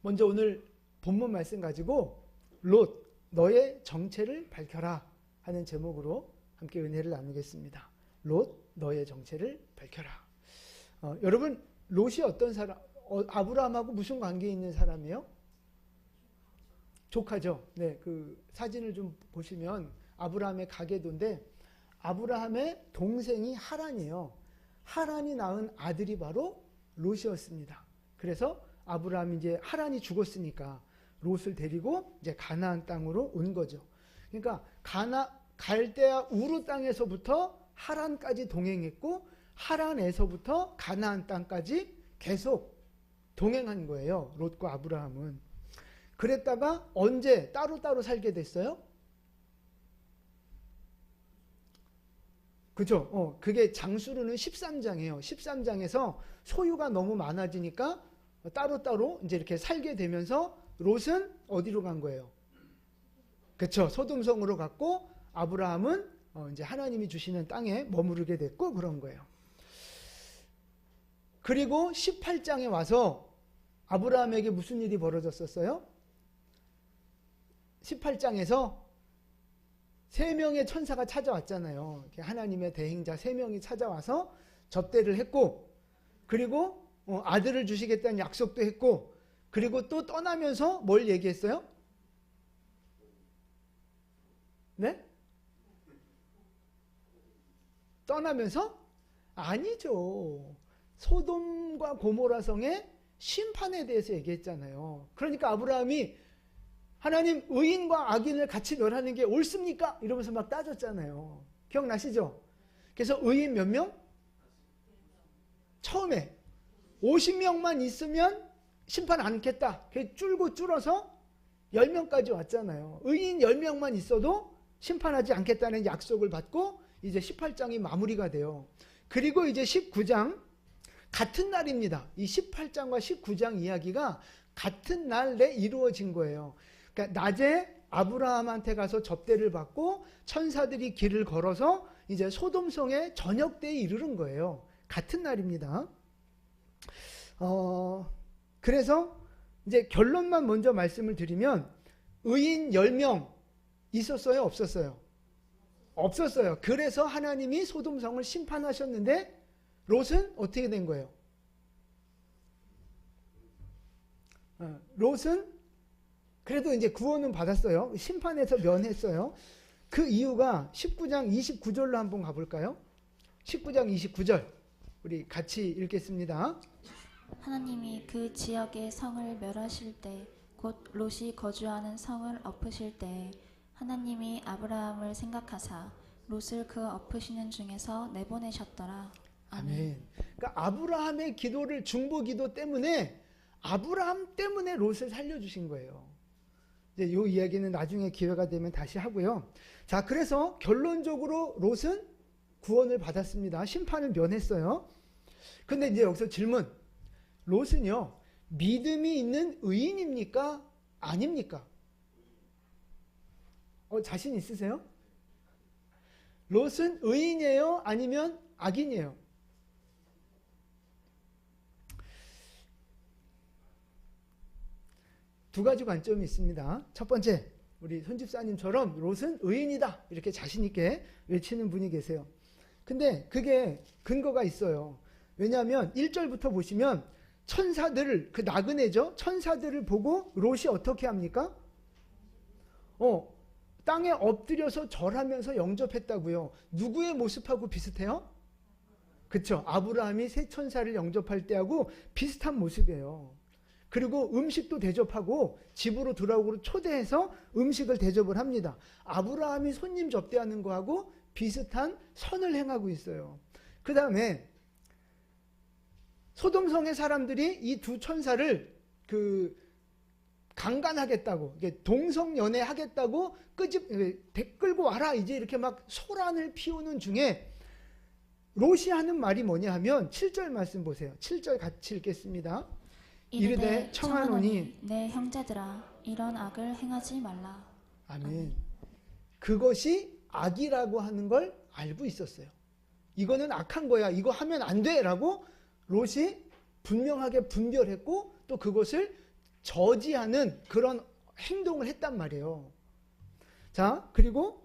먼저 오늘 본문 말씀 가지고 롯 너의 정체를 밝혀라 하는 제목으로 함께 은혜를 나누겠습니다. 롯 너의 정체를 밝혀라. 여러분 롯이 어떤 사람? 아브라함하고 무슨 관계에 있는 사람이에요? 조카죠. 네, 그 사진을 좀 보시면 아브라함의 가계도인데 아브라함의 동생이 하란이에요. 하란이 낳은 아들이 바로 롯이었습니다. 그래서 아브라함이 이제 하란이 죽었으니까 롯을 데리고 이제 가나안 땅으로 온 거죠. 그러니까 갈대아 우르 땅에서부터 하란까지 동행했고 하란에서부터 가나안 땅까지 계속 동행한 거예요. 롯과 아브라함은. 그랬다가 언제 따로따로 살게 됐어요? 그죠? 그게 장수르는 13장이에요. 13장에서 소유가 너무 많아지니까 따로따로 이제 이렇게 살게 되면서 롯은 어디로 간 거예요? 그쵸? 소돔성으로 갔고 아브라함은 이제 하나님이 주시는 땅에 머무르게 됐고 그런 거예요. 그리고 18장에 와서 아브라함에게 무슨 일이 벌어졌었어요? 18장에서 3명의 천사가 찾아왔잖아요. 하나님의 대행자 3명이 찾아와서 접대를 했고 그리고 아들을 주시겠다는 약속도 했고 그리고 또 떠나면서 뭘 얘기했어요? 네? 떠나면서? 아니죠. 소돔과 고모라 성의 심판에 대해서 얘기했잖아요. 그러니까 아브라함이 하나님 의인과 악인을 같이 멸하는 게 옳습니까? 이러면서 막 따졌잖아요. 기억나시죠? 그래서 의인 몇 명? 처음에 50명만 있으면 심판 않겠다. 줄어서 10명까지 왔잖아요. 의인 10명만 있어도 심판하지 않겠다는 약속을 받고 이제 18장이 마무리가 돼요. 그리고 이제 19장 같은 날입니다. 이 18장과 19장 이야기가 같은 날에 이루어진 거예요. 그러니까 낮에 아브라함한테 가서 접대를 받고 천사들이 길을 걸어서 이제 소돔성의 저녁 때에 이르는 거예요. 같은 날입니다. 그래서 이제 결론만 먼저 말씀을 드리면 의인 10명 있었어요? 없었어요? 없었어요. 그래서 하나님이 소돔성을 심판하셨는데 롯은 어떻게 된 거예요? 롯은 그래도 이제 구원은 받았어요. 심판에서 면했어요. 그 이유가 19장 29절로 한번 가볼까요? 19장 29절 우리 같이 읽겠습니다. 하나님이 그 지역의 성을 멸하실 때 곧 롯이 거주하는 성을 엎으실 때 하나님이 아브라함을 생각하사 롯을 그 엎으시는 중에서 내보내셨더라. 아멘. 그러니까 아브라함의 기도를 중보 기도 때문에 아브라함 때문에 롯을 살려주신 거예요. 이제 이 이야기는 나중에 기회가 되면 다시 하고요. 자, 그래서 결론적으로 롯은 구원을 받았습니다. 심판을 면했어요. 근데 이제 여기서 질문. 롯은요, 믿음이 있는 의인입니까? 아닙니까? 자신 있으세요? 롯은 의인이에요? 아니면 악인이에요? 두 가지 관점이 있습니다. 첫 번째, 우리 손집사님처럼 롯은 의인이다 이렇게 자신 있게 외치는 분이 계세요. 근데 그게 근거가 있어요. 왜냐하면 1절부터 보시면 천사들을, 그 나그네죠. 천사들을 보고 롯이 어떻게 합니까? 땅에 엎드려서 절하면서 영접했다고요. 누구의 모습하고 비슷해요? 그쵸? 아브라함이 세 천사를 영접할 때하고 비슷한 모습이에요. 그리고 음식도 대접하고 집으로 들어오고 초대해서 음식을 대접을 합니다. 아브라함이 손님 접대하는 거하고 비슷한 선을 행하고 있어요. 그 다음에 소돔성의 사람들이 이 두 천사를 강간하겠다고, 동성연애 하겠다고 끌고 와라 이제 이렇게 막 소란을 피우는 중에 롯이 하는 말이 뭐냐 하면 7절 말씀 보세요. 7절 같이 읽겠습니다. 이르되 청하노니 내 형제들아 이런 악을 행하지 말라. 아멘. 그것이 악이라고 하는 걸 알고 있었어요. 이거는 악한 거야. 이거 하면 안 돼 라고 롯이 분명하게 분별했고 또 그것을 저지하는 그런 행동을 했단 말이에요. 자, 그리고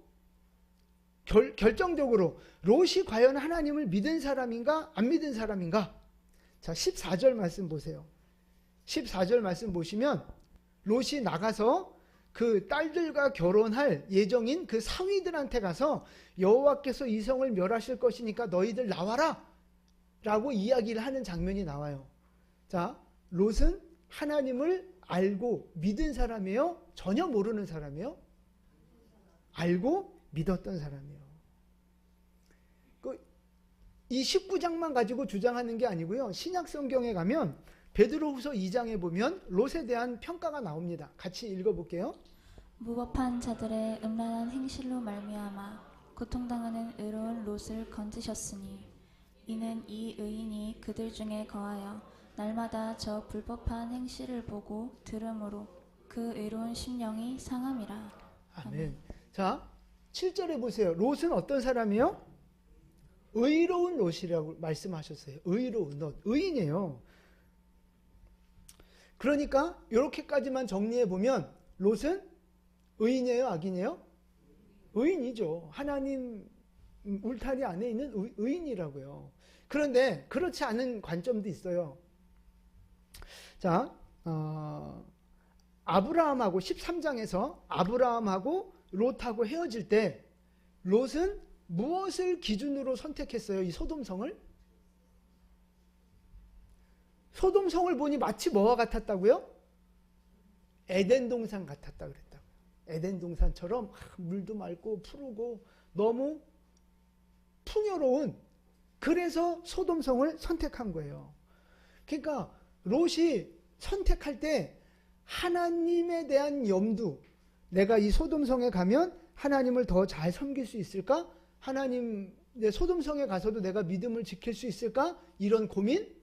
결정적으로 롯이 과연 하나님을 믿은 사람인가 안 믿은 사람인가? 자, 14절 말씀 보세요. 14절 말씀 보시면 롯이 나가서 그 딸들과 결혼할 예정인 그 사위들한테 가서 여호와께서 이 성을 멸하실 것이니까 너희들 나와라 라고 이야기를 하는 장면이 나와요. 자, 롯은 하나님을 알고 믿은 사람이에요? 전혀 모르는 사람이에요? 알고 믿었던 사람이에요. 이 19장만 가지고 주장하는 게 아니고요. 신약 성경에 가면 베드로후서 2장에 보면 롯에 대한 평가가 나옵니다. 같이 읽어볼게요. 무법한 자들의 음란한 행실로 말미암아 고통당하는 의로운 롯을 건지셨으니 이는 이 의인이 그들 중에 거하여 날마다 저 불법한 행실을 보고 들음으로 그 의로운 심령이 상함이라. 아멘. 자, 7절에 보세요. 롯은 어떤 사람이요? 의로운 롯이라고 말씀하셨어요. 의로운 롯. 의인이에요. 그러니까 이렇게까지만 정리해 보면 롯은 의인이에요? 악인이에요? 의인이죠. 하나님 울타리 안에 있는 의인이라고요. 그런데 그렇지 않은 관점도 있어요. 자, 아브라함하고 13장에서 아브라함하고 롯하고 헤어질 때 롯은 무엇을 기준으로 선택했어요? 이 소돔성을? 소돔성을 보니 마치 뭐와 같았다고요? 에덴 동산 같았다 그랬다고요. 에덴 동산처럼 물도 맑고 푸르고 너무 풍요로운, 그래서 소돔성을 선택한 거예요. 그러니까 롯이 선택할 때 하나님에 대한 염두, 내가 이 소돔성에 가면 하나님을 더 잘 섬길 수 있을까? 하나님, 소돔성에 가서도 내가 믿음을 지킬 수 있을까? 이런 고민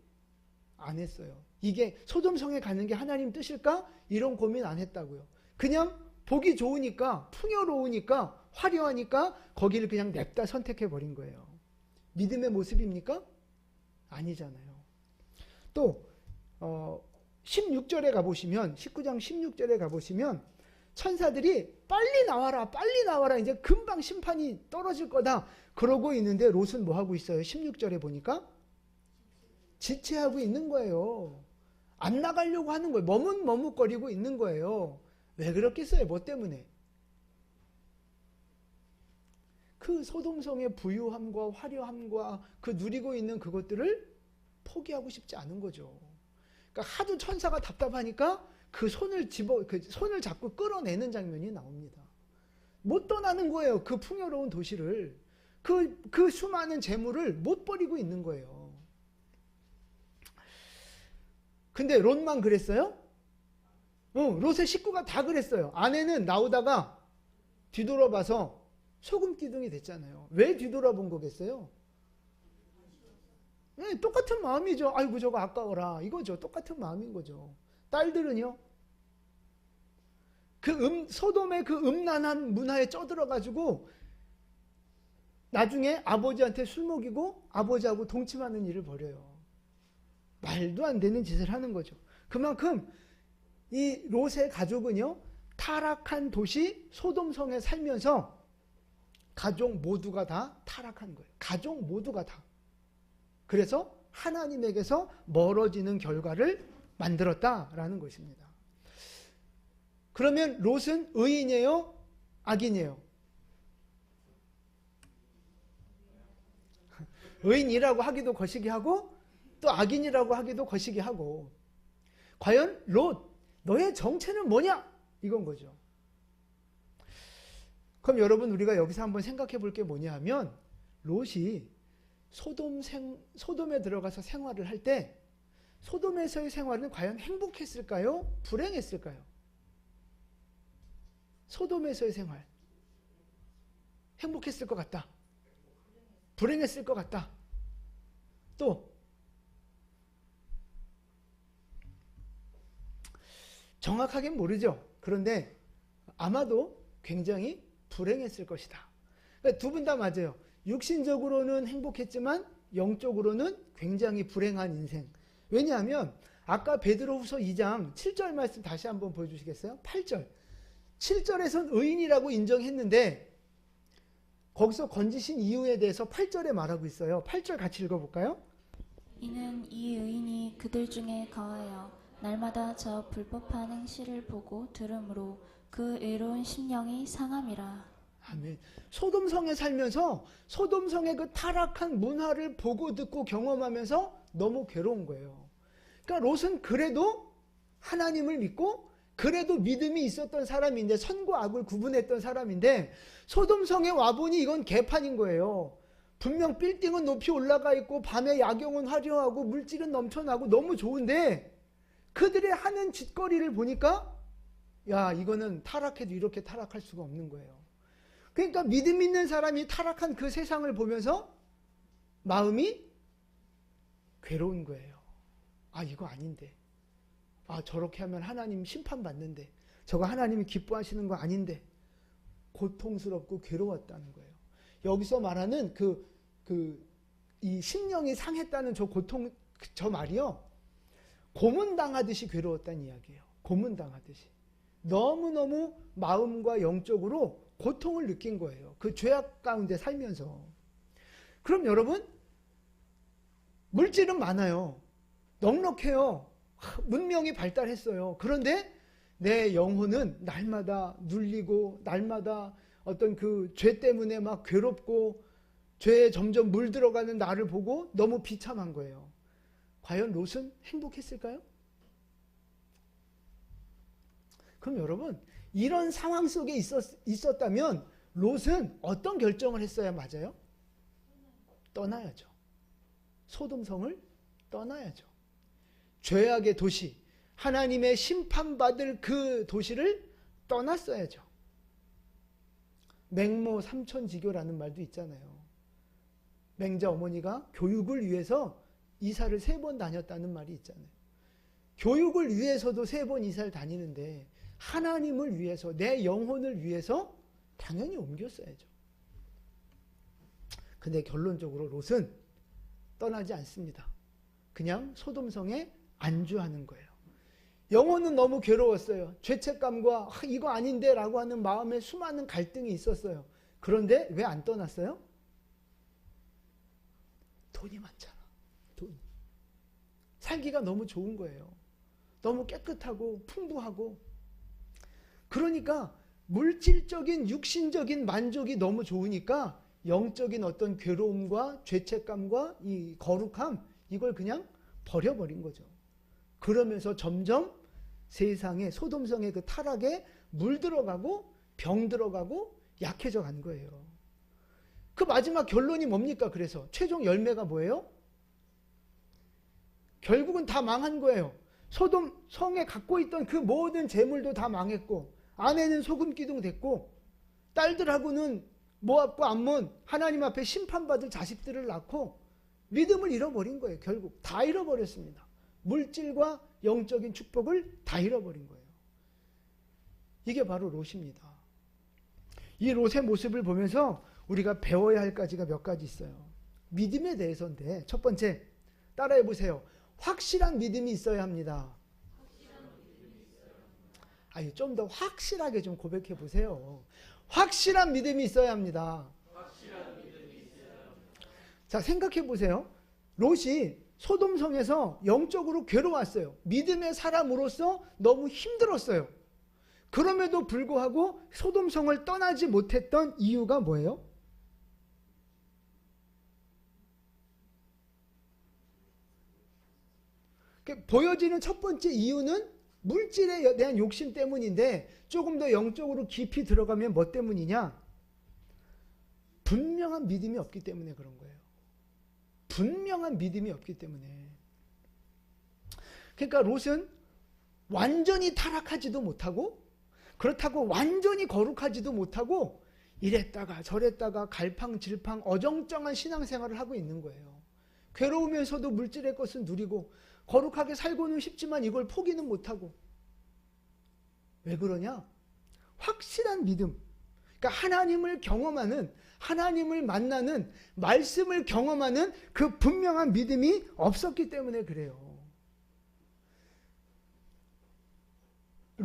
안 했어요. 이게 소돔성에 가는 게 하나님 뜻일까? 이런 고민 안 했다고요. 그냥 보기 좋으니까, 풍요로우니까, 화려하니까 거기를 그냥 냅다 선택해 버린 거예요. 믿음의 모습입니까? 아니잖아요. 또 16절에 가보시면, 19장 16절에 가보시면 천사들이 빨리 나와라, 빨리 나와라, 이제 금방 심판이 떨어질 거다 그러고 있는데 롯은 뭐 하고 있어요? 16절에 보니까 지체하고 있는 거예요. 안 나가려고 하는 거예요. 머뭇머뭇거리고 있는 거예요. 왜 그렇겠어요? 뭐 때문에? 그 소돔성의 부유함과 화려함과 그 누리고 있는 그것들을 포기하고 싶지 않은 거죠. 그러니까 하도 천사가 답답하니까 그 손을 잡고 끌어내는 장면이 나옵니다. 못 떠나는 거예요. 그 풍요로운 도시를. 그 수많은 재물을 못 버리고 있는 거예요. 근데 롯만 그랬어요? 롯의 식구가 다 그랬어요. 아내는 나오다가 뒤돌아봐서 소금 기둥이 됐잖아요. 왜 뒤돌아본 거겠어요? 네, 똑같은 마음이죠. 아이고 저거 아까워라 이거죠. 똑같은 마음인 거죠. 딸들은요, 소돔의 그 음란한 문화에 쪄들어가지고 나중에 아버지한테 술 먹이고 아버지하고 동침하는 일을 벌여요. 말도 안 되는 짓을 하는 거죠. 그만큼 이 롯의 가족은요, 타락한 도시 소돔성에 살면서 가족 모두가 다 타락한 거예요. 가족 모두가 다. 그래서 하나님에게서 멀어지는 결과를 만들었다라는 것입니다. 그러면 롯은 의인이에요? 악인이에요? 의인이라고 하기도 거시기 하고 또 악인이라고 하기도 거시기 하고, 과연 롯, 너의 정체는 뭐냐? 이건 거죠. 그럼 여러분, 우리가 여기서 한번 생각해 볼 게 뭐냐 하면, 롯이 소돔에 들어가서 생활을 할 때 소돔에서의 생활은 과연 행복했을까요? 불행했을까요? 소돔에서의 생활 행복했을 것 같다, 불행했을 것 같다. 또 정확하게는 모르죠. 그런데 아마도 굉장히 불행했을 것이다. 그러니까 두 분 다 맞아요. 육신적으로는 행복했지만 영적으로는 굉장히 불행한 인생. 왜냐하면 아까 베드로후서 2장 7절 말씀 다시 한번 보여주시겠어요? 8절. 7절에선 의인이라고 인정했는데 거기서 건지신 이유에 대해서 8절에 말하고 있어요. 8절 같이 읽어볼까요? 이는 이 의인이 그들 중에 거하여 날마다 저 불법한 행실을 보고 들으므로 그 의로운 심령이 상함이라. 아멘. 소돔성에 살면서 소돔성의 그 타락한 문화를 보고 듣고 경험하면서 너무 괴로운 거예요. 그러니까 롯은 그래도 하나님을 믿고 그래도 믿음이 있었던 사람인데, 선과 악을 구분했던 사람인데, 소돔성에 와보니 이건 개판인 거예요. 분명 빌딩은 높이 올라가 있고 밤에 야경은 화려하고 물질은 넘쳐나고 너무 좋은데 그들의 하는 짓거리를 보니까 야, 이거는 타락해도 이렇게 타락할 수가 없는 거예요. 그러니까 믿음 있는 사람이 타락한 그 세상을 보면서 마음이 괴로운 거예요. 아, 이거 아닌데. 아, 저렇게 하면 하나님 심판받는데. 저거 하나님이 기뻐하시는 거 아닌데. 고통스럽고 괴로웠다는 거예요. 여기서 말하는 이 심령이 상했다는 저 고통, 저 말이요. 고문당하듯이 괴로웠다는 이야기예요. 고문당하듯이. 너무너무 마음과 영적으로 고통을 느낀 거예요. 그 죄악 가운데 살면서. 그럼 여러분, 물질은 많아요. 넉넉해요. 문명이 발달했어요. 그런데 내 영혼은 날마다 눌리고 날마다 어떤 그 죄 때문에 막 괴롭고 죄에 점점 물들어가는 나를 보고 너무 비참한 거예요. 과연 롯은 행복했을까요? 그럼 여러분, 이런 상황 속에 있었다면 롯은 어떤 결정을 했어야 맞아요? 떠나야죠. 소돔성을 떠나야죠. 죄악의 도시, 하나님의 심판받을 그 도시를 떠났어야죠. 맹모 삼천지교라는 말도 있잖아요. 맹자 어머니가 교육을 위해서 이사를 3번 다녔다는 말이 있잖아요. 교육을 위해서도 3번 이사를 다니는데 하나님을 위해서, 내 영혼을 위해서 당연히 옮겼어야죠. 근데 결론적으로 롯은 떠나지 않습니다. 그냥 소돔성에 안주하는 거예요. 영혼은 너무 괴로웠어요. 죄책감과 이거 아닌데 라고 하는 마음에 수많은 갈등이 있었어요. 그런데 왜 안 떠났어요? 돈이 많잖아. 돈. 살기가 너무 좋은 거예요. 너무 깨끗하고 풍부하고. 그러니까 물질적인 육신적인 만족이 너무 좋으니까 영적인 어떤 괴로움과 죄책감과 이 거룩함, 이걸 그냥 버려버린 거죠. 그러면서 점점 세상에, 소돔성의 그 타락에 물들어가고 병들어가고 약해져 간 거예요. 그 마지막 결론이 뭡니까? 그래서 최종 열매가 뭐예요? 결국은 다 망한 거예요. 소돔성에 갖고 있던 그 모든 재물도 다 망했고, 아내는 소금 기둥 됐고, 딸들하고는 모압과 암몬, 하나님 앞에 심판받을 자식들을 낳고 믿음을 잃어버린 거예요. 결국 다 잃어버렸습니다. 물질과 영적인 축복을 다 잃어버린 거예요. 이게 바로 롯입니다. 이 롯의 모습을 보면서 우리가 배워야 할 가지가 몇 가지 있어요. 믿음에 대해서인데, 첫 번째, 따라해 보세요. 확실한 믿음이 있어야 합니다. 아니, 좀 더 확실하게 좀 고백해 보세요. 확실한 믿음이 있어야 합니다. 자, 생각해 보세요. 롯이 소돔성에서 영적으로 괴로웠어요. 믿음의 사람으로서 너무 힘들었어요. 그럼에도 불구하고 소돔성을 떠나지 못했던 이유가 뭐예요? 보여지는 첫 번째 이유는 물질에 대한 욕심 때문인데, 조금 더 영적으로 깊이 들어가면 뭐 때문이냐? 분명한 믿음이 없기 때문에 그런 거예요. 분명한 믿음이 없기 때문에. 그러니까 롯은 완전히 타락하지도 못하고, 그렇다고 완전히 거룩하지도 못하고, 이랬다가 저랬다가 갈팡질팡 어정쩡한 신앙생활을 하고 있는 거예요. 괴로우면서도 물질의 것은 누리고, 거룩하게 살고는 싶지만 이걸 포기는 못하고. 왜 그러냐? 확실한 믿음. 그러니까 하나님을 경험하는, 하나님을 만나는, 말씀을 경험하는 그 분명한 믿음이 없었기 때문에 그래요.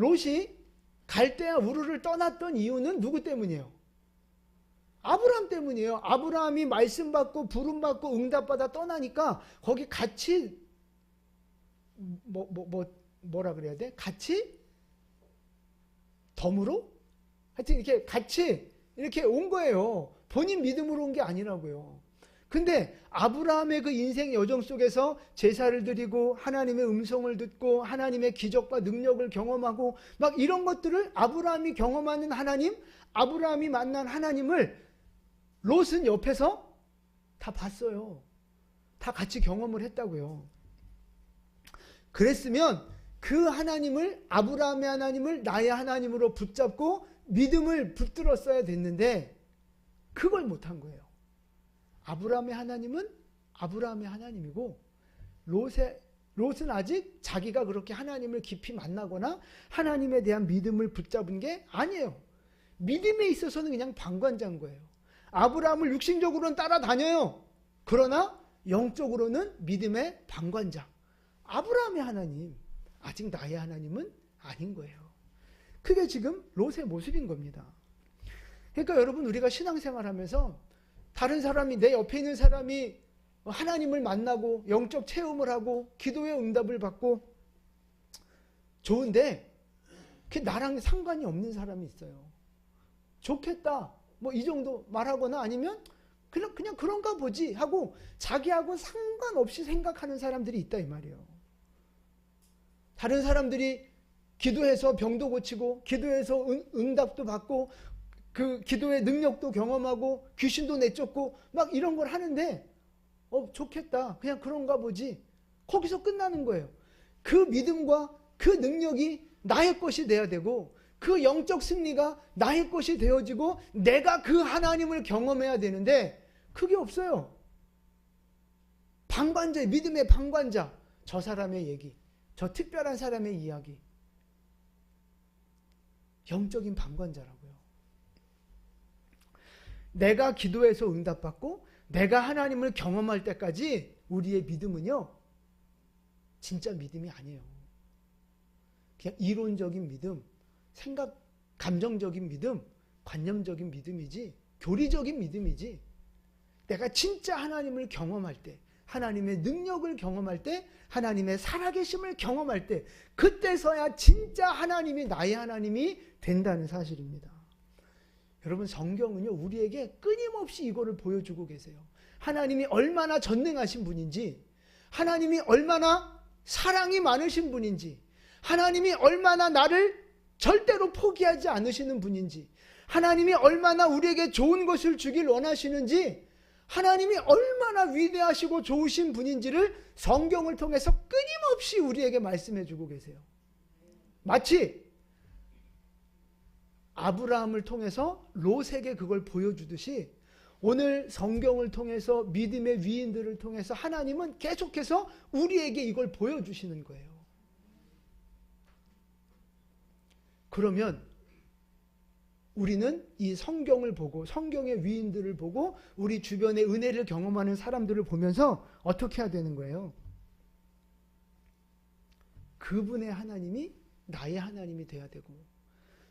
롯이 갈대아 우르를 떠났던 이유는 누구 때문이에요? 아브라함 때문이에요. 아브라함이 말씀 받고 부름 받고 응답 받아 떠나니까 거기 같이 뭐라 그래야 돼? 같이 덤으로? 하여튼 이렇게 같이 이렇게 온 거예요. 본인 믿음으로 온 게 아니라고요. 근데 아브라함의 그 인생 여정 속에서 제사를 드리고 하나님의 음성을 듣고 하나님의 기적과 능력을 경험하고 막 이런 것들을 아브라함이 경험하는 하나님, 아브라함이 만난 하나님을 롯은 옆에서 다 봤어요. 다 같이 경험을 했다고요. 그랬으면 그 하나님을, 아브라함의 하나님을 나의 하나님으로 붙잡고 믿음을 붙들었어야 됐는데 그걸 못한 거예요. 아브라함의 하나님은 아브라함의 하나님이고 롯은 아직 자기가 그렇게 하나님을 깊이 만나거나 하나님에 대한 믿음을 붙잡은 게 아니에요. 믿음에 있어서는 그냥 방관자인 거예요. 아브라함을 육신적으로는 따라다녀요. 그러나 영적으로는 믿음의 방관자. 아브라함의 하나님, 아직 나의 하나님은 아닌 거예요. 그게 지금 롯의 모습인 겁니다. 그러니까 여러분, 우리가 신앙생활하면서 다른 사람이, 내 옆에 있는 사람이 하나님을 만나고 영적 체험을 하고 기도의 응답을 받고 좋은데 그게 나랑 상관이 없는 사람이 있어요. 좋겠다 뭐 이 정도 말하거나 아니면 그냥 그런가 보지 하고 자기하고 상관없이 생각하는 사람들이 있다 이 말이에요. 다른 사람들이 기도해서 병도 고치고 기도해서 응답도 받고 그 기도의 능력도 경험하고 귀신도 내쫓고 막 이런 걸 하는데 좋겠다 그냥 그런가 보지, 거기서 끝나는 거예요. 그 믿음과 그 능력이 나의 것이 돼야 되고 그 영적 승리가 나의 것이 되어지고 내가 그 하나님을 경험해야 되는데 그게 없어요. 방관자, 믿음의 방관자, 저 사람의 얘기, 저 특별한 사람의 이야기, 영적인 방관자라고요. 내가 기도해서 응답받고 내가 하나님을 경험할 때까지 우리의 믿음은요, 진짜 믿음이 아니에요. 그냥 이론적인 믿음, 생각, 감정적인 믿음, 관념적인 믿음이지, 교리적인 믿음이지, 내가 진짜 하나님을 경험할 때, 하나님의 능력을 경험할 때, 하나님의 살아계심을 경험할 때, 그때서야 진짜 하나님이 나의 하나님이 된다는 사실입니다. 여러분, 성경은요, 우리에게 끊임없이 이거를 보여주고 계세요. 하나님이 얼마나 전능하신 분인지, 하나님이 얼마나 사랑이 많으신 분인지, 하나님이 얼마나 나를 절대로 포기하지 않으시는 분인지, 하나님이 얼마나 우리에게 좋은 것을 주길 원하시는지, 하나님이 얼마나 위대하시고 좋으신 분인지를 성경을 통해서 끊임없이 우리에게 말씀해 주고 계세요. 마치 아브라함을 통해서 롯에게 그걸 보여주듯이 오늘 성경을 통해서 믿음의 위인들을 통해서 하나님은 계속해서 우리에게 이걸 보여주시는 거예요. 그러면 우리는 이 성경을 보고 성경의 위인들을 보고 우리 주변의 은혜를 경험하는 사람들을 보면서 어떻게 해야 되는 거예요? 그분의 하나님이 나의 하나님이 되어야 되고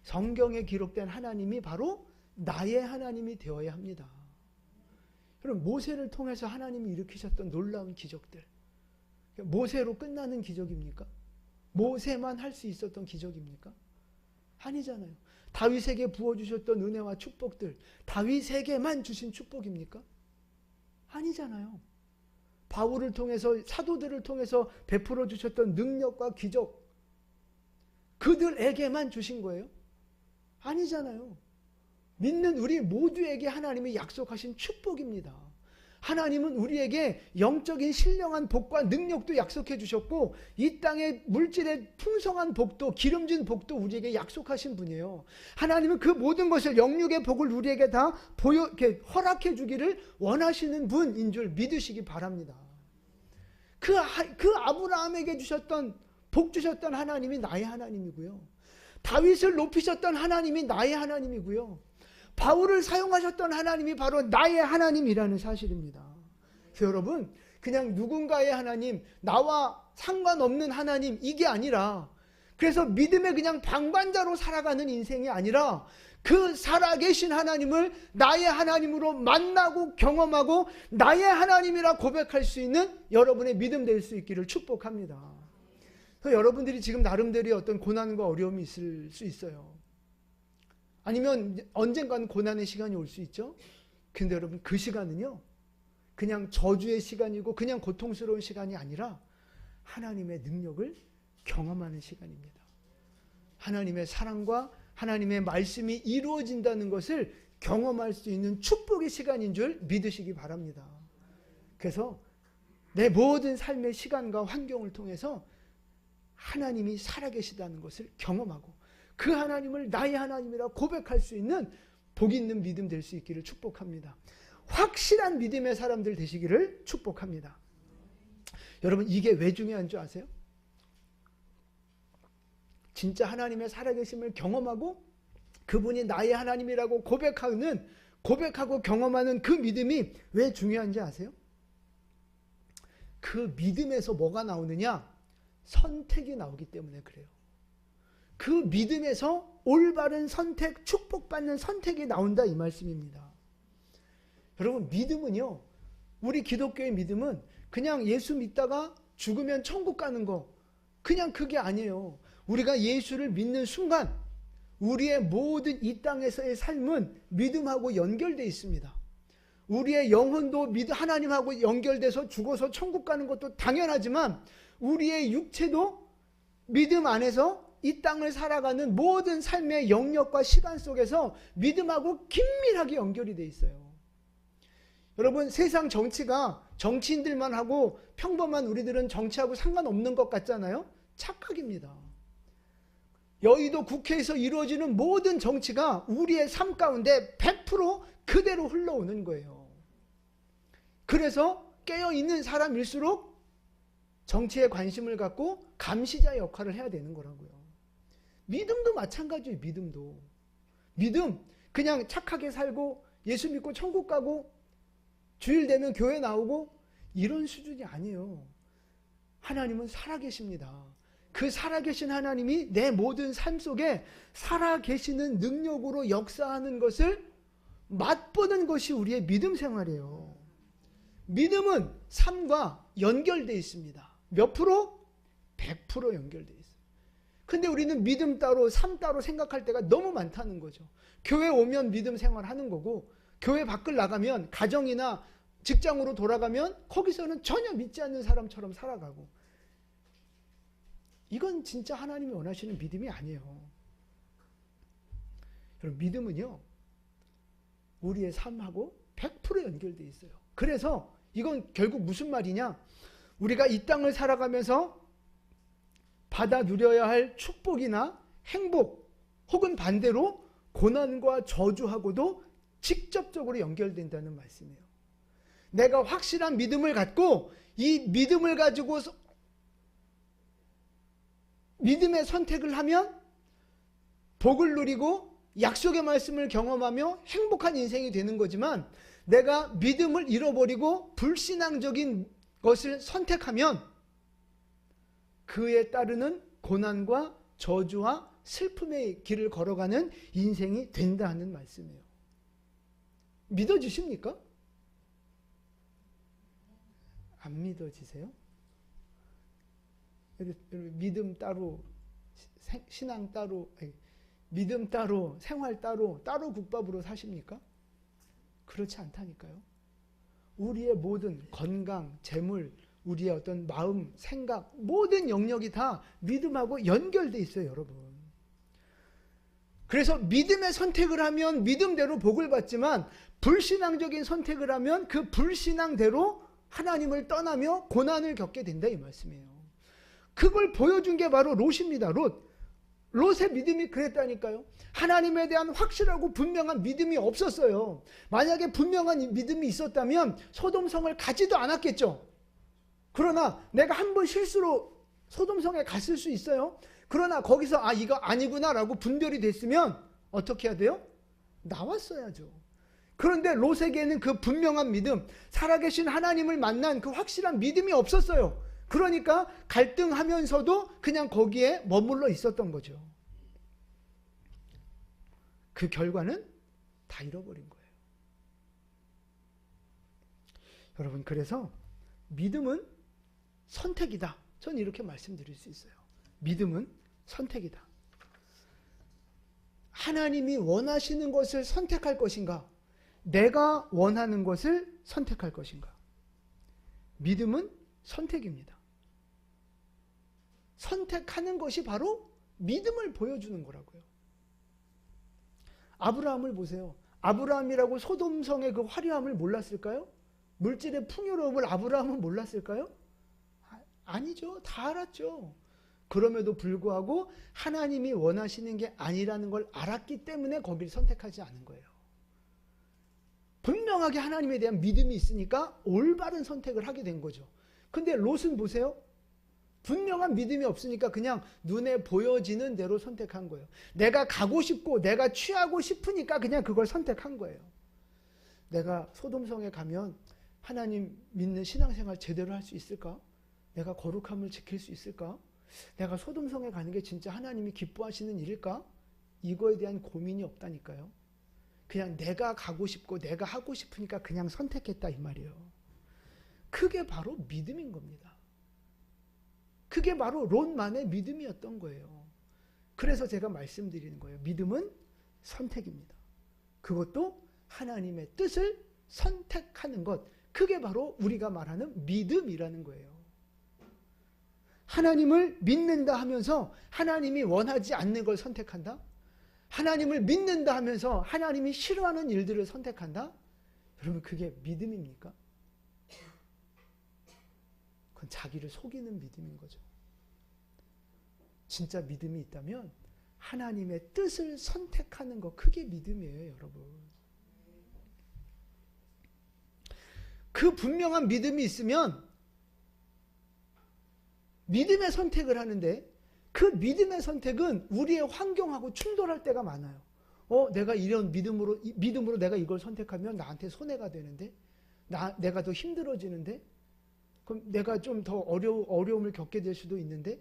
성경에 기록된 하나님이 바로 나의 하나님이 되어야 합니다. 그럼 모세를 통해서 하나님이 일으키셨던 놀라운 기적들, 모세로 끝나는 기적입니까? 모세만 할 수 있었던 기적입니까? 아니잖아요. 다윗에게 부어주셨던 은혜와 축복들, 다윗에게만 주신 축복입니까? 아니잖아요. 바울을 통해서, 사도들을 통해서 베풀어 주셨던 능력과 기적, 그들에게만 주신 거예요? 아니잖아요. 믿는 우리 모두에게 하나님이 약속하신 축복입니다. 하나님은 우리에게 영적인 신령한 복과 능력도 약속해 주셨고 이 땅의 물질의 풍성한 복도, 기름진 복도 우리에게 약속하신 분이에요. 하나님은 그 모든 것을, 영육의 복을 우리에게 다 이렇게 허락해 주기를 원하시는 분인 줄 믿으시기 바랍니다. 그 아브라함에게 주셨던, 복 주셨던 하나님이 나의 하나님이고요. 다윗을 높이셨던 하나님이 나의 하나님이고요. 바울을 사용하셨던 하나님이 바로 나의 하나님이라는 사실입니다. 그래서 여러분, 그냥 누군가의 하나님, 나와 상관없는 하나님, 이게 아니라 그래서 믿음의 그냥 방관자로 살아가는 인생이 아니라 그 살아계신 하나님을 나의 하나님으로 만나고 경험하고 나의 하나님이라 고백할 수 있는 여러분의 믿음 될 수 있기를 축복합니다. 그래서 여러분들이 지금 나름대로의 어떤 고난과 어려움이 있을 수 있어요. 아니면 언젠가는 고난의 시간이 올 수 있죠. 근데 여러분, 그 시간은요, 그냥 저주의 시간이고 그냥 고통스러운 시간이 아니라 하나님의 능력을 경험하는 시간입니다. 하나님의 사랑과 하나님의 말씀이 이루어진다는 것을 경험할 수 있는 축복의 시간인 줄 믿으시기 바랍니다. 그래서 내 모든 삶의 시간과 환경을 통해서 하나님이 살아계시다는 것을 경험하고 그 하나님을 나의 하나님이라 고백할 수 있는 복 있는 믿음 될 수 있기를 축복합니다. 확실한 믿음의 사람들 되시기를 축복합니다. 여러분, 이게 왜 중요한 줄 아세요? 진짜 하나님의 살아계심을 경험하고 그분이 나의 하나님이라고 고백하고 경험하는 그 믿음이 왜 중요한지 아세요? 그 믿음에서 뭐가 나오느냐? 선택이 나오기 때문에 그래요. 그 믿음에서 올바른 선택, 축복받는 선택이 나온다, 이 말씀입니다. 여러분, 믿음은요, 우리 기독교의 믿음은 그냥 예수 믿다가 죽으면 천국 가는 거, 그냥 그게 아니에요. 우리가 예수를 믿는 순간 우리의 모든 이 땅에서의 삶은 믿음하고 연결되어 있습니다. 우리의 영혼도 하나님하고 연결돼서 죽어서 천국 가는 것도 당연하지만 우리의 육체도 믿음 안에서 이 땅을 살아가는 모든 삶의 영역과 시간 속에서 믿음하고 긴밀하게 연결이 되어 있어요. 여러분, 세상 정치가 정치인들만 하고 평범한 우리들은 정치하고 상관없는 것 같잖아요. 착각입니다. 여의도 국회에서 이루어지는 모든 정치가 우리의 삶 가운데 100% 그대로 흘러오는 거예요. 그래서 깨어있는 사람일수록 정치에 관심을 갖고 감시자 역할을 해야 되는 거라고요. 믿음도 마찬가지예요. 믿음 그냥 착하게 살고 예수 믿고 천국 가고 주일 되면 교회 나오고 이런 수준이 아니에요. 하나님은 살아계십니다. 그 살아계신 하나님이 내 모든 삶 속에 살아계시는 능력으로 역사하는 것을 맛보는 것이 우리의 믿음 생활이에요. 믿음은 삶과 연결되어 있습니다. 몇 프로? 100% 연결되어 있어요. 근데 우리는 믿음 따로 삶 따로 생각할 때가 너무 많다는 거죠. 교회 오면 믿음 생활하는 거고 교회 밖을 나가면 가정이나 직장으로 돌아가면 거기서는 전혀 믿지 않는 사람처럼 살아가고, 이건 진짜 하나님이 원하시는 믿음이 아니에요. 여러분, 믿음은요, 우리의 삶하고 100% 연결되어 있어요. 그래서 이건 결국 무슨 말이냐? 우리가 이 땅을 살아가면서 받아 누려야 할 축복이나 행복, 혹은 반대로 고난과 저주하고도 직접적으로 연결된다는 말씀이에요. 내가 확실한 믿음을 갖고 이 믿음을 가지고 믿음의 선택을 하면 복을 누리고 약속의 말씀을 경험하며 행복한 인생이 되는 거지만, 내가 믿음을 잃어버리고 불신앙적인 것을 선택하면 그에 따르는 고난과 저주와 슬픔의 길을 걸어가는 인생이 된다는 말씀이에요. 믿어지십니까? 안 믿어지세요? 믿음 따로, 신앙 따로, 믿음 따로, 생활 따로 국밥으로 사십니까? 그렇지 않다니까요. 우리의 모든 건강, 재물, 우리의 어떤 마음, 생각, 모든 영역이 다 믿음하고 연결되어 있어요, 여러분. 그래서 믿음의 선택을 하면 믿음대로 복을 받지만, 불신앙적인 선택을 하면 그 불신앙대로 하나님을 떠나며 고난을 겪게 된다, 이 말씀이에요. 그걸 보여준 게 바로 롯입니다. 롯의 믿음이 그랬다니까요. 하나님에 대한 확실하고 분명한 믿음이 없었어요. 만약에 분명한 믿음이 있었다면 소돔성을 가지도 않았겠죠. 그러나 내가 한번 실수로 소돔성에 갔을 수 있어요. 그러나 거기서 이거 아니구나 라고 분별이 됐으면 어떻게 해야 돼요? 나왔어야죠. 그런데 롯에게는 그 분명한 믿음, 살아계신 하나님을 만난 그 확실한 믿음이 없었어요. 그러니까 갈등하면서도 그냥 거기에 머물러 있었던 거죠. 그 결과는 다 잃어버린 거예요. 여러분, 그래서 믿음은 선택이다. 저는 이렇게 말씀드릴 수 있어요. 믿음은 선택이다. 하나님이 원하시는 것을 선택할 것인가? 내가 원하는 것을 선택할 것인가? 믿음은 선택입니다. 선택하는 것이 바로 믿음을 보여주는 거라고요. 아브라함을 보세요. 아브라함이라고 소돔성의 그 화려함을 몰랐을까요? 물질의 풍요로움을 아브라함은 몰랐을까요? 아니죠. 다 알았죠. 그럼에도 불구하고 하나님이 원하시는 게 아니라는 걸 알았기 때문에 거기를 선택하지 않은 거예요. 분명하게 하나님에 대한 믿음이 있으니까 올바른 선택을 하게 된 거죠. 근데 롯은 보세요. 분명한 믿음이 없으니까 그냥 눈에 보여지는 대로 선택한 거예요. 내가 가고 싶고 내가 취하고 싶으니까 그냥 그걸 선택한 거예요. 내가 소돔성에 가면 하나님 믿는 신앙생활 제대로 할 수 있을까? 내가 거룩함을 지킬 수 있을까? 내가 소돔성에 가는 게 진짜 하나님이 기뻐하시는 일일까? 이거에 대한 고민이 없다니까요. 그냥 내가 가고 싶고 내가 하고 싶으니까 그냥 선택했다 이 말이에요. 그게 바로 믿음인 겁니다. 그게 바로 롯만의 믿음이었던 거예요. 그래서 제가 말씀드리는 거예요. 믿음은 선택입니다. 그것도 하나님의 뜻을 선택하는 것. 그게 바로 우리가 말하는 믿음이라는 거예요. 하나님을 믿는다 하면서 하나님이 원하지 않는 걸 선택한다? 하나님을 믿는다 하면서 하나님이 싫어하는 일들을 선택한다? 여러분, 그게 믿음입니까? 그건 자기를 속이는 믿음인 거죠. 진짜 믿음이 있다면 하나님의 뜻을 선택하는 거, 그게 믿음이에요, 여러분. 그 분명한 믿음이 있으면 믿음의 선택을 하는데 그 믿음의 선택은 우리의 환경하고 충돌할 때가 많아요. 내가 이런 믿음으로 내가 이걸 선택하면 나한테 손해가 되는데, 내가 더 힘들어지는데, 그럼 내가 좀 더 어려움을 겪게 될 수도 있는데,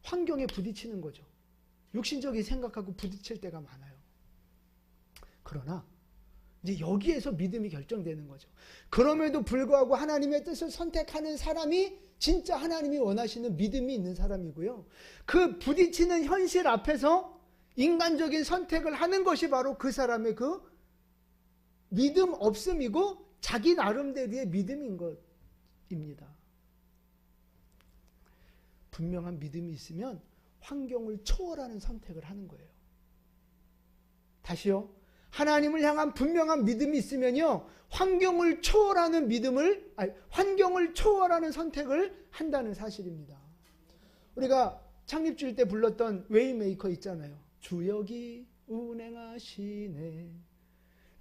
환경에 부딪히는 거죠. 육신적인 생각하고 부딪힐 때가 많아요. 그러나 이제 여기에서 믿음이 결정되는 거죠. 그럼에도 불구하고 하나님의 뜻을 선택하는 사람이 진짜 하나님이 원하시는 믿음이 있는 사람이고요. 그 부딪히는 현실 앞에서 인간적인 선택을 하는 것이 바로 그 사람의 그 믿음 없음이고 자기 나름대로의 믿음인 것입니다. 분명한 믿음이 있으면 환경을 초월하는 선택을 하는 거예요. 다시요. 하나님을 향한 분명한 믿음이 있으면요, 환경을 초월하는 선택을 한다는 사실입니다. 우리가 창립주일 때 불렀던 웨이메이커 있잖아요. 주 여기 운행하시네.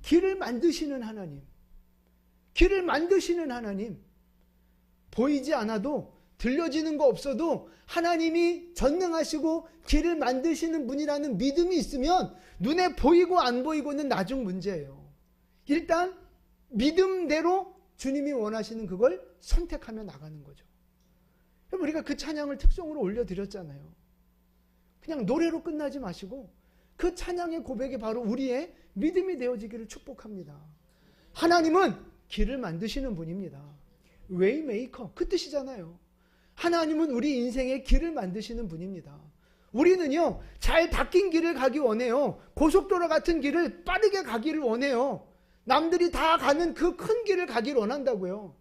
길을 만드시는 하나님. 길을 만드시는 하나님. 보이지 않아도 들려지는 거 없어도 하나님이 전능하시고 길을 만드시는 분이라는 믿음이 있으면 눈에 보이고 안 보이고는 나중 문제예요. 일단 믿음대로 주님이 원하시는 그걸 선택하며 나가는 거죠. 우리가 그 찬양을 특송으로 올려드렸잖아요. 그냥 노래로 끝나지 마시고 그 찬양의 고백이 바로 우리의 믿음이 되어지기를 축복합니다. 하나님은 길을 만드시는 분입니다. 웨이메이커, 그 뜻이잖아요. 하나님은 우리 인생의 길을 만드시는 분입니다. 우리는요, 잘 닦인 길을 가기 원해요. 고속도로 같은 길을 빠르게 가기를 원해요. 남들이 다 가는 그 큰 길을 가기를 원한다고요.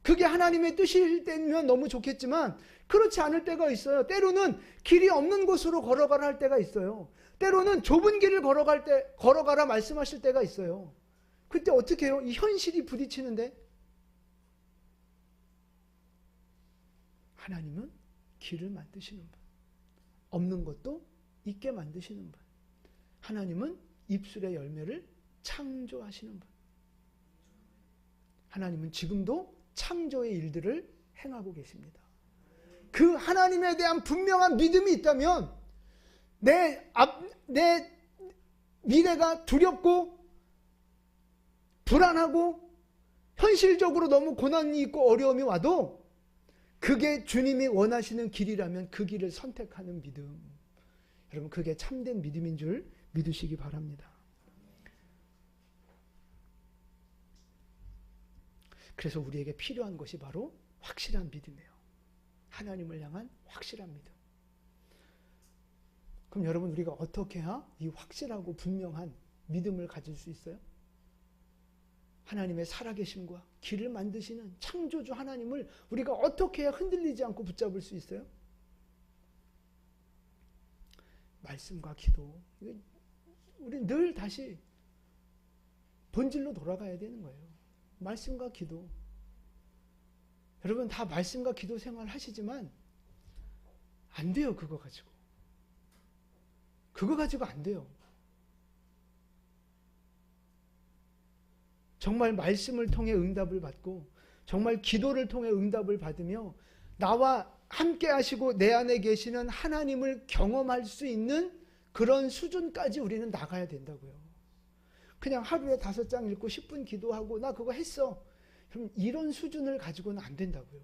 그게 하나님의 뜻일 때면 너무 좋겠지만 그렇지 않을 때가 있어요. 때로는 길이 없는 곳으로 걸어가라 할 때가 있어요. 때로는 좁은 길을 걸어가라 말씀하실 때가 있어요. 그때 어떻게 해요? 이 현실이 부딪히는데 하나님은 길을 만드시는 분. 없는 것도 있게 만드시는 분. 하나님은 입술의 열매를 창조하시는 분. 하나님은 지금도 창조의 일들을 행하고 계십니다. 그 하나님에 대한 분명한 믿음이 있다면 내 미래가 두렵고 불안하고 현실적으로 너무 고난이 있고 어려움이 와도 그게 주님이 원하시는 길이라면 그 길을 선택하는 믿음. 여러분, 그게 참된 믿음인 줄 믿으시기 바랍니다. 그래서 우리에게 필요한 것이 바로 확실한 믿음이에요. 하나님을 향한 확실한 믿음. 그럼 여러분, 우리가 어떻게 해야 이 확실하고 분명한 믿음을 가질 수 있어요? 하나님의 살아계심과 길을 만드시는 창조주 하나님을 우리가 어떻게 해야 흔들리지 않고 붙잡을 수 있어요? 말씀과 기도. 우리 늘 다시 본질로 돌아가야 되는 거예요. 말씀과 기도. 여러분 다 말씀과 기도 생활 하시지만 안 돼요. 그거 가지고 안 돼요. 정말 말씀을 통해 응답을 받고 정말 기도를 통해 응답을 받으며 나와 함께 하시고 내 안에 계시는 하나님을 경험할 수 있는 그런 수준까지 우리는 나가야 된다고요. 그냥 하루에 5장 읽고 10분 기도하고 나 그거 했어. 그럼 이런 수준을 가지고는 안 된다고요.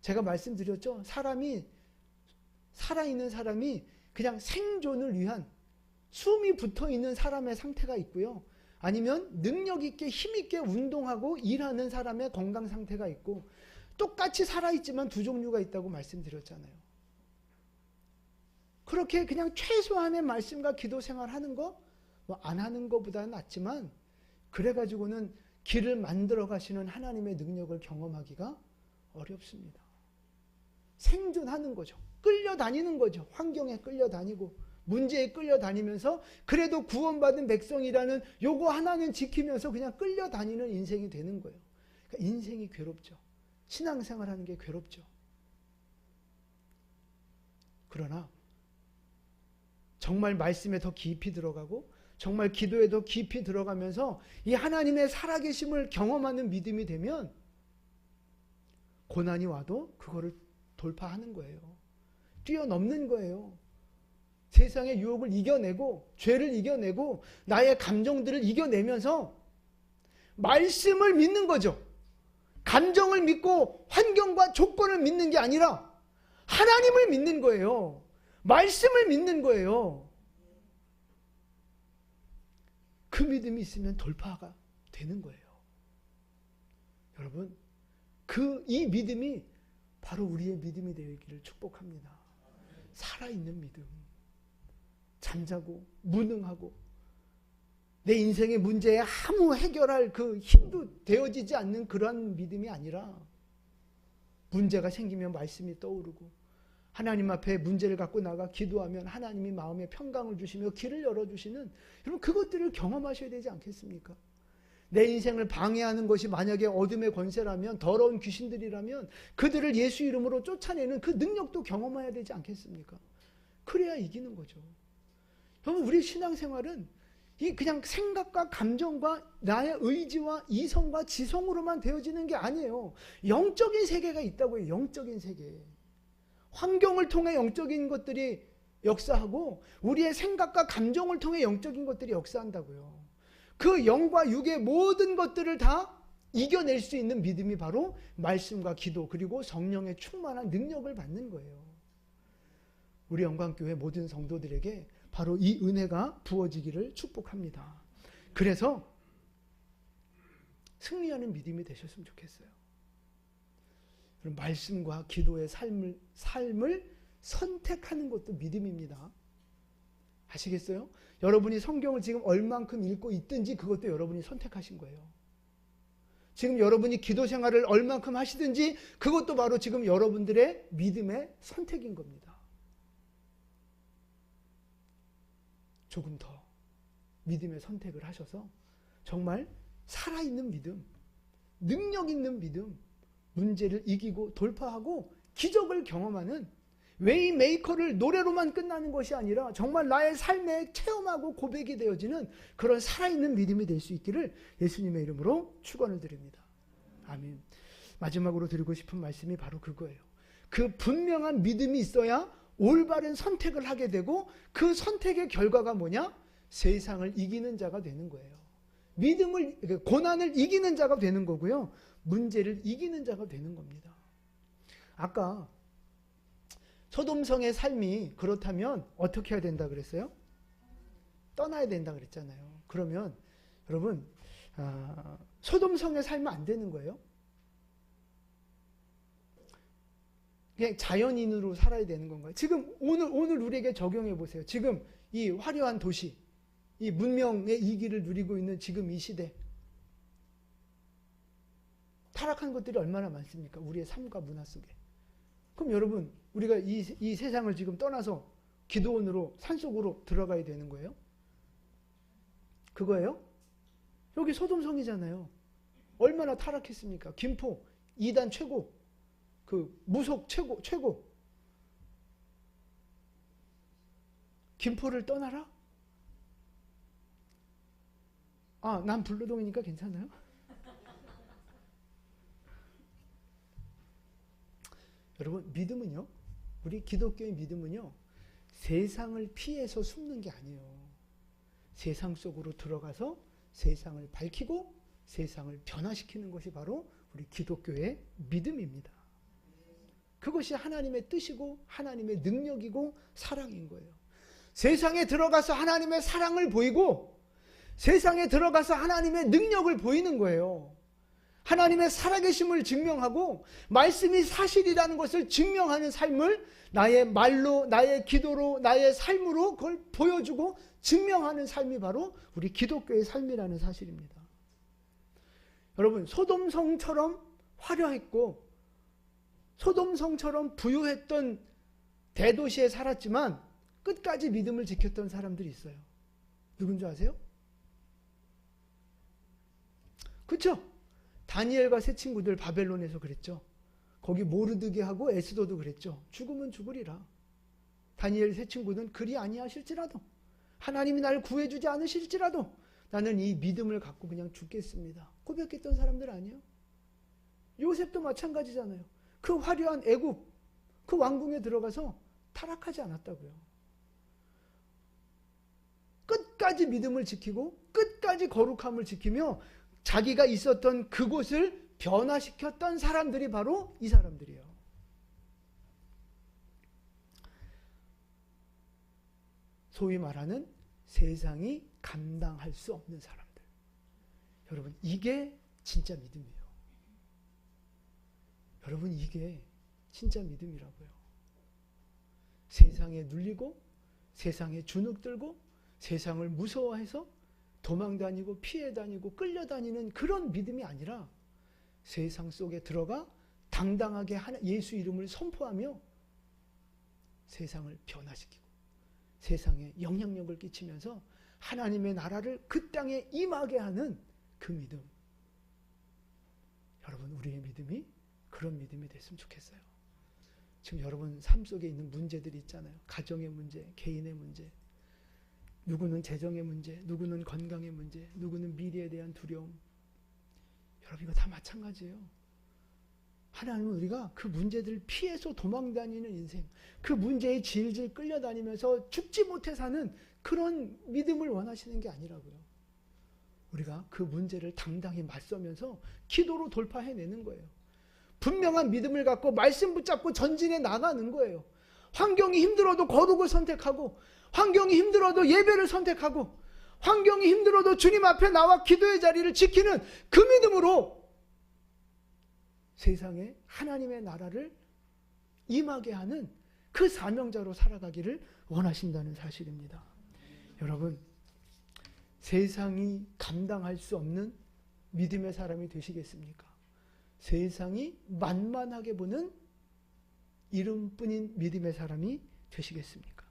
제가 말씀드렸죠. 살아있는 사람이 그냥 생존을 위한 숨이 붙어있는 사람의 상태가 있고요. 아니면 능력 있게 힘 있게 운동하고 일하는 사람의 건강 상태가 있고 똑같이 살아있지만 두 종류가 있다고 말씀드렸잖아요. 그렇게 그냥 최소한의 말씀과 기도 생활하는 거 안 하는 것보다는 낫지만 그래가지고는 길을 만들어 가시는 하나님의 능력을 경험하기가 어렵습니다. 생존하는 거죠. 끌려다니는 거죠. 환경에 끌려다니고 문제에 끌려다니면서 그래도 구원받은 백성이라는 요거 하나는 지키면서 그냥 끌려다니는 인생이 되는 거예요. 그러니까 인생이 괴롭죠. 신앙생활하는 게 괴롭죠. 그러나 정말 말씀에 더 깊이 들어가고 정말 기도에 더 깊이 들어가면서 이 하나님의 살아계심을 경험하는 믿음이 되면 고난이 와도 그거를 돌파하는 거예요. 뛰어넘는 거예요. 세상의 유혹을 이겨내고 죄를 이겨내고 나의 감정들을 이겨내면서 말씀을 믿는 거죠. 감정을 믿고 환경과 조건을 믿는 게 아니라 하나님을 믿는 거예요. 말씀을 믿는 거예요. 그 믿음이 있으면 돌파가 되는 거예요. 여러분, 이 믿음이 바로 우리의 믿음이 되기를 축복합니다. 살아있는 믿음. 잠자고 무능하고 내 인생의 문제에 아무 해결할 그 힘도 되어지지 않는 그런 믿음이 아니라 문제가 생기면 말씀이 떠오르고 하나님 앞에 문제를 갖고 나가 기도하면 하나님이 마음에 평강을 주시며 길을 열어주시는 여러분 그것들을 경험하셔야 되지 않겠습니까? 내 인생을 방해하는 것이 만약에 어둠의 권세라면 더러운 귀신들이라면 그들을 예수 이름으로 쫓아내는 그 능력도 경험해야 되지 않겠습니까? 그래야 이기는 거죠. 여러분 우리 신앙생활은 이 그냥 생각과 감정과 나의 의지와 이성과 지성으로만 되어지는 게 아니에요. 영적인 세계가 있다고요. 영적인 세계. 환경을 통해 영적인 것들이 역사하고 우리의 생각과 감정을 통해 영적인 것들이 역사한다고요. 그 영과 육의 모든 것들을 다 이겨낼 수 있는 믿음이 바로 말씀과 기도 그리고 성령의 충만한 능력을 받는 거예요. 우리 영광교회 모든 성도들에게 바로 이 은혜가 부어지기를 축복합니다. 그래서 승리하는 믿음이 되셨으면 좋겠어요. 말씀과 기도의 삶을 선택하는 것도 믿음입니다. 아시겠어요? 여러분이 성경을 지금 얼만큼 읽고 있든지 그것도 여러분이 선택하신 거예요. 지금 여러분이 기도 생활을 얼만큼 하시든지 그것도 바로 지금 여러분들의 믿음의 선택인 겁니다. 조금 더 믿음의 선택을 하셔서 정말 살아있는 믿음, 능력 있는 믿음, 문제를 이기고 돌파하고 기적을 경험하는 웨이메이커를 노래로만 끝나는 것이 아니라 정말 나의 삶에 체험하고 고백이 되어지는 그런 살아있는 믿음이 될 수 있기를 예수님의 이름으로 축원을 드립니다. 아멘. 마지막으로 드리고 싶은 말씀이 바로 그거예요. 그 분명한 믿음이 있어야 올바른 선택을 하게 되고 그 선택의 결과가 뭐냐? 세상을 이기는 자가 되는 거예요. 고난을 이기는 자가 되는 거고요. 문제를 이기는 자가 되는 겁니다. 아까 소돔성의 삶이 그렇다면 어떻게 해야 된다 그랬어요? 떠나야 된다 그랬잖아요. 그러면 여러분 소돔성에 살면 안 되는 거예요? 그냥 자연인으로 살아야 되는 건가요? 지금 오늘 우리에게 적용해 보세요. 지금 이 화려한 도시, 이 문명의 이기를 누리고 있는 지금 이 시대, 타락한 것들이 얼마나 많습니까? 우리의 삶과 문화 속에. 그럼 여러분, 우리가 이 세상을 지금 떠나서 기도원으로 산속으로 들어가야 되는 거예요? 그거예요? 여기 소돔성이잖아요. 얼마나 타락했습니까? 김포 2단 최고, 그 무속 최고. 김포를 떠나라? 난 불로동이니까 괜찮아요? 여러분, 믿음은요, 우리 기독교의 믿음은요, 세상을 피해서 숨는 게 아니에요. 세상 속으로 들어가서 세상을 밝히고 세상을 변화시키는 것이 바로 우리 기독교의 믿음입니다. 그것이 하나님의 뜻이고 하나님의 능력이고 사랑인 거예요. 세상에 들어가서 하나님의 사랑을 보이고 세상에 들어가서 하나님의 능력을 보이는 거예요. 하나님의 살아계심을 증명하고 말씀이 사실이라는 것을 증명하는 삶을 나의 말로, 나의 기도로, 나의 삶으로 그걸 보여주고 증명하는 삶이 바로 우리 기독교의 삶이라는 사실입니다. 여러분, 소돔성처럼 화려했고 소돔성처럼 부유했던 대도시에 살았지만 끝까지 믿음을 지켰던 사람들이 있어요. 누군지 아세요? 그렇죠? 다니엘과 세 친구들 바벨론에서 그랬죠. 거기 모르드게하고 에스더도 그랬죠. 죽으면 죽으리라. 다니엘 세 친구는 그리 아니하실지라도, 하나님이 나를 구해주지 않으실지라도 나는 이 믿음을 갖고 그냥 죽겠습니다. 고백했던 사람들 아니에요? 요셉도 마찬가지잖아요. 그 화려한 애굽, 그 왕궁에 들어가서 타락하지 않았다고요. 끝까지 믿음을 지키고 끝까지 거룩함을 지키며 자기가 있었던 그곳을 변화시켰던 사람들이 바로 이 사람들이에요. 소위 말하는 세상이 감당할 수 없는 사람들. 여러분, 이게 진짜 믿음이에요. 여러분, 이게 진짜 믿음이라고요. 세상에 눌리고 세상에 주눅들고 세상을 무서워해서 도망다니고 피해다니고 끌려다니는 그런 믿음이 아니라 세상 속에 들어가 당당하게 예수 이름을 선포하며 세상을 변화시키고 세상에 영향력을 끼치면서 하나님의 나라를 그 땅에 임하게 하는 그 믿음. 여러분, 우리의 믿음이 그런 믿음이 됐으면 좋겠어요. 지금 여러분 삶 속에 있는 문제들이 있잖아요. 가정의 문제, 개인의 문제, 누구는 재정의 문제, 누구는 건강의 문제, 누구는 미래에 대한 두려움. 여러분, 이거 다 마찬가지예요. 하나님은 우리가 그 문제들을 피해서 도망다니는 인생, 그 문제에 질질 끌려다니면서 죽지 못해 사는 그런 믿음을 원하시는 게 아니라고요. 우리가 그 문제를 당당히 맞서면서 기도로 돌파해내는 거예요. 분명한 믿음을 갖고 말씀 붙잡고 전진해 나가는 거예요. 환경이 힘들어도 거룩을 선택하고, 환경이 힘들어도 예배를 선택하고, 환경이 힘들어도 주님 앞에 나와 기도의 자리를 지키는 그 믿음으로 세상에 하나님의 나라를 임하게 하는 그 사명자로 살아가기를 원하신다는 사실입니다. 여러분, 세상이 감당할 수 없는 믿음의 사람이 되시겠습니까? 세상이 만만하게 보는 이름뿐인 믿음의 사람이 되시겠습니까?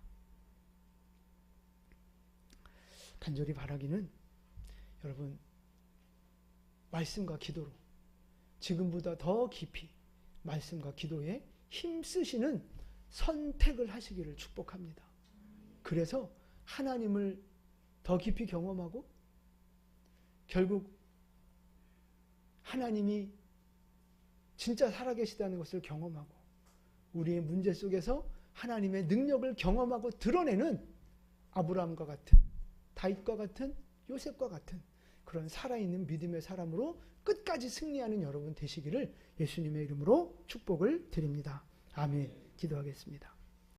간절히 바라기는 여러분, 말씀과 기도로 지금보다 더 깊이 말씀과 기도에 힘쓰시는 선택을 하시기를 축복합니다. 그래서 하나님을 더 깊이 경험하고 결국 하나님이 진짜 살아계시다는 것을 경험하고 우리의 문제 속에서 하나님의 능력을 경험하고 드러내는 아브라함과 같은, 다윗과 같은, 요셉과 같은 그런 살아있는 믿음의 사람으로 끝까지 승리하는 여러분 되시기를 예수님의 이름으로 축복을 드립니다. 아멘. 기도하겠습니다.